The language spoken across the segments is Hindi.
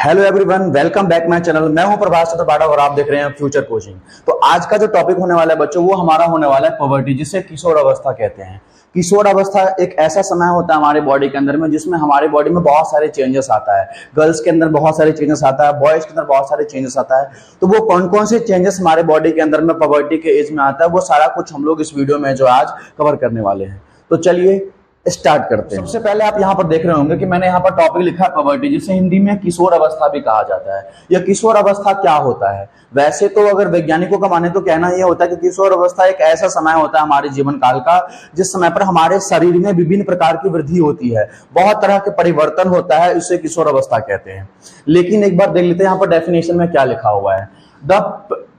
Hello everyone, welcome back my channel. मैं हूं प्रभास चतुर्वेदी और आप देख रहे हैं फ्यूचर कोचिंग। तो आज का जो टॉपिक होने वाला है बच्चों, वो हमारा होने वाला है पॉवर्टी, जिसे किशोर अवस्था कहते हैं। किशोर अवस्था एक ऐसा समय होता है हमारे बॉडी के अंदर में जिसमें हमारे बॉडी में बहुत सारे चेंजेस आता है। गर्ल्स के अंदर बहुत सारे चेंजेस आता है, बॉयज के अंदर बहुत सारे चेंजेस आता है। तो वो कौन कौन से चेंजेस हमारे बॉडी के अंदर में पॉवर्टी के एज में आता है, वो सारा कुछ हम लोग इस वीडियो में जो आज कवर करने वाले हैं। तो चलिए स्टार्ट करते हैं। सबसे पहले आप यहाँ पर देख रहे होंगे कि मैंने यहाँ पर टॉपिक लिखा है पॉवर्टी, जिसे हिंदी में किशोर अवस्था भी कहा जाता है। यह किशोर अवस्था क्या होता है? वैसे तो अगर वैज्ञानिकों का माने तो कहना यह होता है कि किशोर अवस्था एक ऐसा समय होता है हमारे जीवन काल का जिस समय पर हमारे शरीर में विभिन्न प्रकार की वृद्धि होती है, बहुत तरह के परिवर्तन होता है, इसे किशोर अवस्था कहते हैं। लेकिन एक बार देख लेते हैं यहाँ पर डेफिनेशन में क्या लिखा हुआ है। The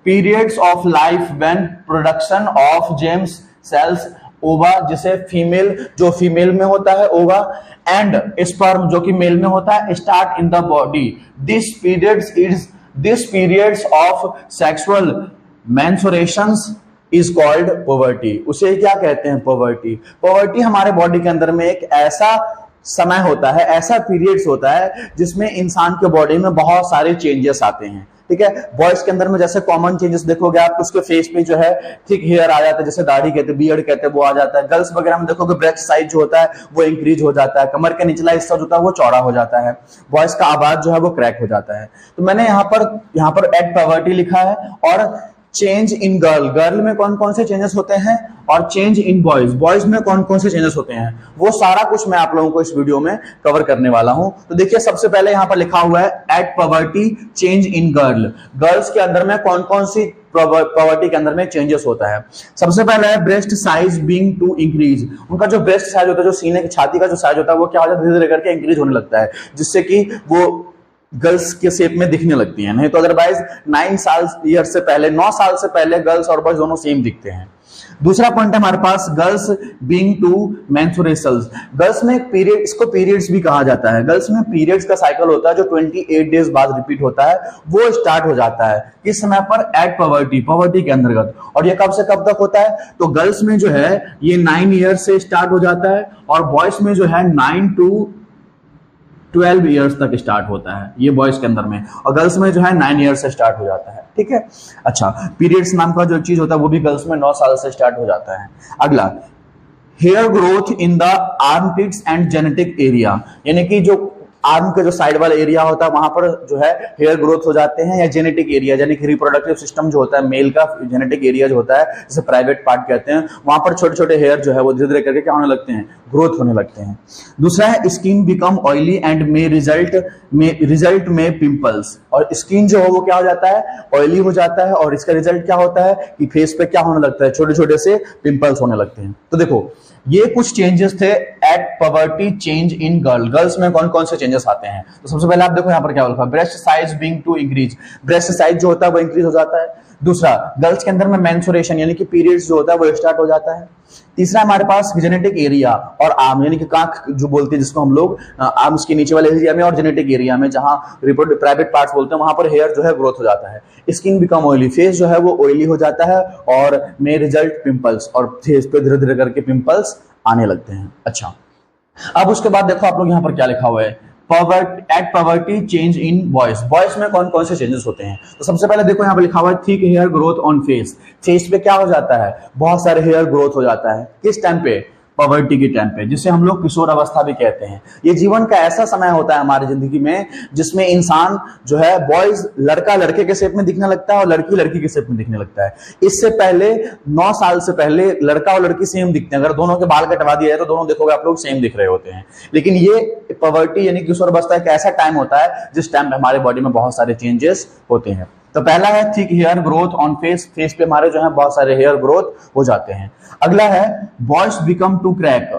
periods of life when production of germs cells ova, जिसे फीमेल जो फीमेल में होता है ओवा, एंड स्पर्म जो कि मेल में होता है, start in the body. This periods of sexual मेंस्ट्रुएशंस is called poverty. उसे क्या कहते हैं? पॉवर्टी। पॉवर्टी हमारे बॉडी के अंदर में एक ऐसा समय होता है, ऐसा पीरियड्स होता है जिसमें इंसान के बॉडी में बहुत सारे चेंजेस आते हैं। ठीक है, बॉयज के अंदर में जैसे कॉमन चेंजेस देखोगे आप, उसके फेस पे जो है थिक हेयर आ जाता है, जैसे दाढ़ी कहते हैं, बियर्ड कहते हैं, वो आ जाता है। गर्ल्स वगैरह में देखोगे ब्रेस्ट साइज जो होता है वो इंक्रीज हो जाता है, कमर का निचला हिस्सा जो होता है वो चौड़ा हो जाता है, बॉयज का आवाज जो है वो क्रैक हो जाता है। तो मैंने यहाँ पर एट पॉवर्टी लिखा है, और चेंज इन गर्ल, गर्ल में कौन कौन से चेंजेस होते हैं, और चेंज इन बॉयज, बॉयज में कौन कौन से चेंजेस होते हैं, वो सारा कुछ मैं आप लोगों को इस वीडियो में कवर करने वाला हूं। तो देखिए, सबसे पहले यहां पर लिखा हुआ है at puberty change in girl. Girls के अंदर में कौन कौन सी पॉवर्टी के अंदर में चेंजेस होता है। सबसे पहले है breast size being to increase. उनका जो ब्रेस्ट साइज होता है, जो सीने की छाती का जो साइज होता है, वो क्या हो जाता है, धीरे धीरे करके इंक्रीज होने लगता है, जिससे कि वो गर्ल्स के शेप में दिखने लगती हैं। नहीं तो अदरवाइज 9 साल से पहले, 9 साल से पहले गर्ल्स और बॉयज दोनों सेम दिखते हैं। दूसरा पॉइंट है हमारे पास girls being to menstruations. Girls में एक पीरियड, इसको पीरियड्स भी कहा जाता है। गर्ल्स में पीरियड्स का साइकिल होता है जो 28 डेज बाद रिपीट होता है, वो स्टार्ट हो जाता है किस समय पर? एट पॉवर्टी, पॉवर्टी के अंतर्गत। और ये कब से कब तक होता है? तो गर्ल्स में जो है ये 9 ईयर से स्टार्ट हो जाता है, और बॉयज में जो है 9 to 12 ईयर्स तक स्टार्ट होता है, ये बॉयज के अंदर में, और गर्ल्स में जो है 9 ईयर्स से स्टार्ट हो जाता है। ठीक है, अच्छा, पीरियड्स नाम का जो चीज होता है वो भी गर्ल्स में 9 साल से स्टार्ट हो जाता है। अगला, hair growth in the armpits and genetic area, यानी कि जो आर्म के जो साइड वाला एरिया होता है वहां पर जो है हेयर ग्रोथ हो जाते हैं, या जेनेटिक एरिया, यानी कि रिप्रोडक्टिव सिस्टम जो होता है मेल का, जेनेटिक एरिया जो होता है जिसे प्राइवेट पार्ट कहते हैं, वहां पर छोटे छोटे हेयर जो है वो धीरे धीरे करके क्या होने लगते हैं? ग्रोथ होने लगते हैं। दूसरा है skin become oily and may result में पिंपल्स। और स्किन जो है वो क्या हो जाता है? ऑयली हो जाता है, और इसका रिजल्ट क्या होता है कि फेस पे क्या होने लगता है? छोटे छोटे से पिंपल्स होने लगते हैं। तो देखो, ये कुछ चेंजेस थे at puberty change in girl. Girls में कौन कौन से चेंजेस आते हैं? तो सबसे पहले आप देखो यहाँ पर क्या लिखा है, breast size being to increase, breast size जो होता है वो इंक्रीज हो जाता है। दूसरा, गर्ल्स के अंदर में मेंस्ट्रुएशन यानी कि पीरियड्स जो होता है वो स्टार्ट हो जाता है। तीसरा, हमारे पास जेनेटिक एरिया और आर्म, यानी कि कांख जो बोलते हैं जिसको हम लोग, आर्म्स के नीचे वाले एरिया में और जेनेटिक एरिया में जहां रिप्रोडक्टिव प्राइवेट पार्ट्स बोलते हैं, वहां पर हेयर जो है ग्रोथ हो जाता है। स्किन बिकम ऑयली, फेस जो है वो ऑयली हो जाता है, और मे रिजल्ट पिंपल्स, और फेस पे धीरे धीरे करके पिंपल्स आने लगते हैं। अच्छा, अब उसके बाद देखो आप लोग यहाँ पर क्या लिखा हुआ है, at puberty change in boys. Boys में कौन कौन से चेंजेस होते हैं? तो सबसे पहले देखो यहाँ पर लिखा हुआ है thick hair growth on face. Face पे क्या हो जाता है? बहुत सारे हेयर ग्रोथ हो जाता है। किस टाइम पे? पॉवर्टी के टाइम पे, जिसे हम लोग किशोर अवस्था भी कहते हैं। ये जीवन का ऐसा समय होता है हमारी जिंदगी में जिसमें इंसान जो है, बॉयज लड़का लड़के के शेप में दिखने लगता है, और लड़की लड़की के शेप में दिखने लगता है। इससे पहले 9 साल से पहले लड़का और लड़की सेम दिखते हैं। अगर दोनों के बाल कटवा दिया है तो दोनों देखोगे आप लोग सेम दिख रहे होते हैं। लेकिन ये पॉवर्टी यानी किशोर अवस्था एक ऐसा टाइम होता है जिस टाइम पे हमारे बॉडी में बहुत सारे चेंजेस होते हैं। तो पहला है thick hair growth on face, face पे हमारे जो है बहुत सारे हेयर ग्रोथ हो जाते हैं। अगला है voice become to crack,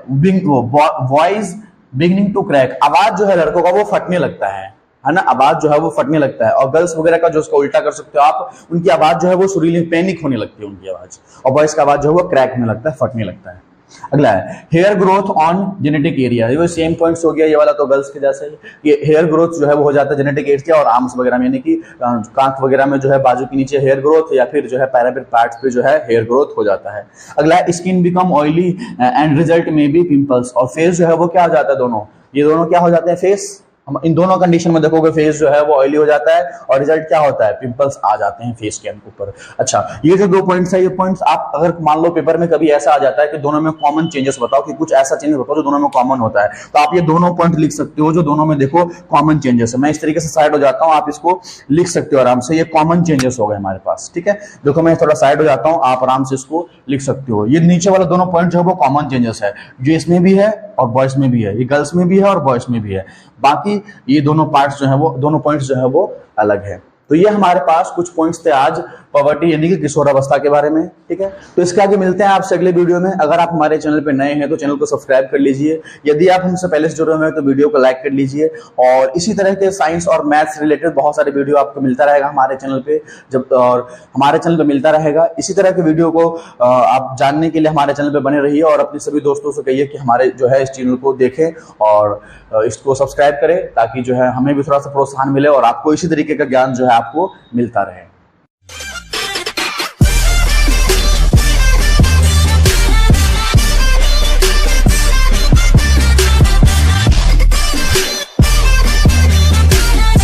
voice beginning to crack, आवाज जो है लड़कों का वो फटने लगता है ना, आवाज जो है वो फटने लगता है। और गर्ल्स वगैरह का जो उसका उल्टा कर सकते हो आप, उनकी आवाज जो है वो सुरीली, पैनिक होने लगती है उनकी आवाज, और बॉयज का आवाज जो है वो क्रैक होने लगता है, फटने लगता है। अगला है hair growth on genetic area, ये सेम पॉइंट्स हो गया, ये वाला तो गर्ल्स के जैसे ही। ये हेयर ग्रोथ जो है वो हो जाता है जेनेटिक एरिया और आर्म्स वगैरह में, यानी कि कांख वगैरह में जो है बाजू के नीचे हेयर ग्रोथ, या फिर जो है पैरापेट पार्ट्स पे जो है हेयर ग्रोथ हो जाता है। अगला है skin become oily and result में बी पिंपल्स, और फेस जो है वो क्या हो जाता है, दोनों ये दोनों क्या हो जाते हैं, फेस हम इन दोनों कंडीशन में देखोगे फेस जो है वो ऑयली हो जाता है और रिजल्ट क्या होता है, पिंपल्स आ जाते हैं फेस के ऊपर। अच्छा, ये जो 2 पॉइंट्स है, ये पॉइंट्स आप अगर मान लो पेपर में कभी ऐसा आ जाता है कि दोनों में कॉमन चेंजेस बताओ, कि कुछ ऐसा चेंजेस बताओ जो दोनों में कॉमन होता है, तो आप ये दोनों पॉइंट लिख सकते हो जो दोनों में देखो कॉमन चेंजेस है। मैं इस तरीके से साइड हो जाता हूं, आप इसको लिख सकते हो आराम से, ये कॉमन चेंजेस हो गए हमारे पास। ठीक है, देखो मैं थोड़ा साइड हो जाता हूं, आप आराम से इसको लिख सकते हो। ये नीचे वाले दोनों पॉइंट जो है वो कॉमन चेंजेस है, जो इसमें भी है और बॉयज में भी है, ये गर्ल्स में भी है और बॉयज में भी है। बाकी ये दोनों पार्ट्स जो है वो, दोनों पॉइंट्स जो है वो अलग है। तो ये हमारे पास कुछ पॉइंट्स थे आज पॉवर्टी यानी कि किशोरावस्था के बारे में। ठीक है, तो इसके आगे मिलते हैं आपसे अगले वीडियो में। अगर आप हमारे चैनल पे नए हैं तो चैनल को सब्सक्राइब कर लीजिए, यदि आप हमसे पहले से जुड़े हुए हैं तो वीडियो को लाइक कर लीजिए, और इसी तरह के साइंस और मैथ्स रिलेटेड बहुत सारे वीडियो आपको मिलता रहेगा हमारे चैनल पे, जब और हमारे चैनल पे मिलता रहेगा। इसी तरह के वीडियो को आप जानने के लिए हमारे चैनल पे बने रहिए, और अपने सभी दोस्तों से कहिए कि हमारे जो है इस चैनल को देखें और इसको सब्सक्राइब करें, ताकि जो है हमें भी थोड़ा सा प्रोत्साहन मिले और आपको इसी तरीके का ज्ञान जो है आपको मिलता रहे।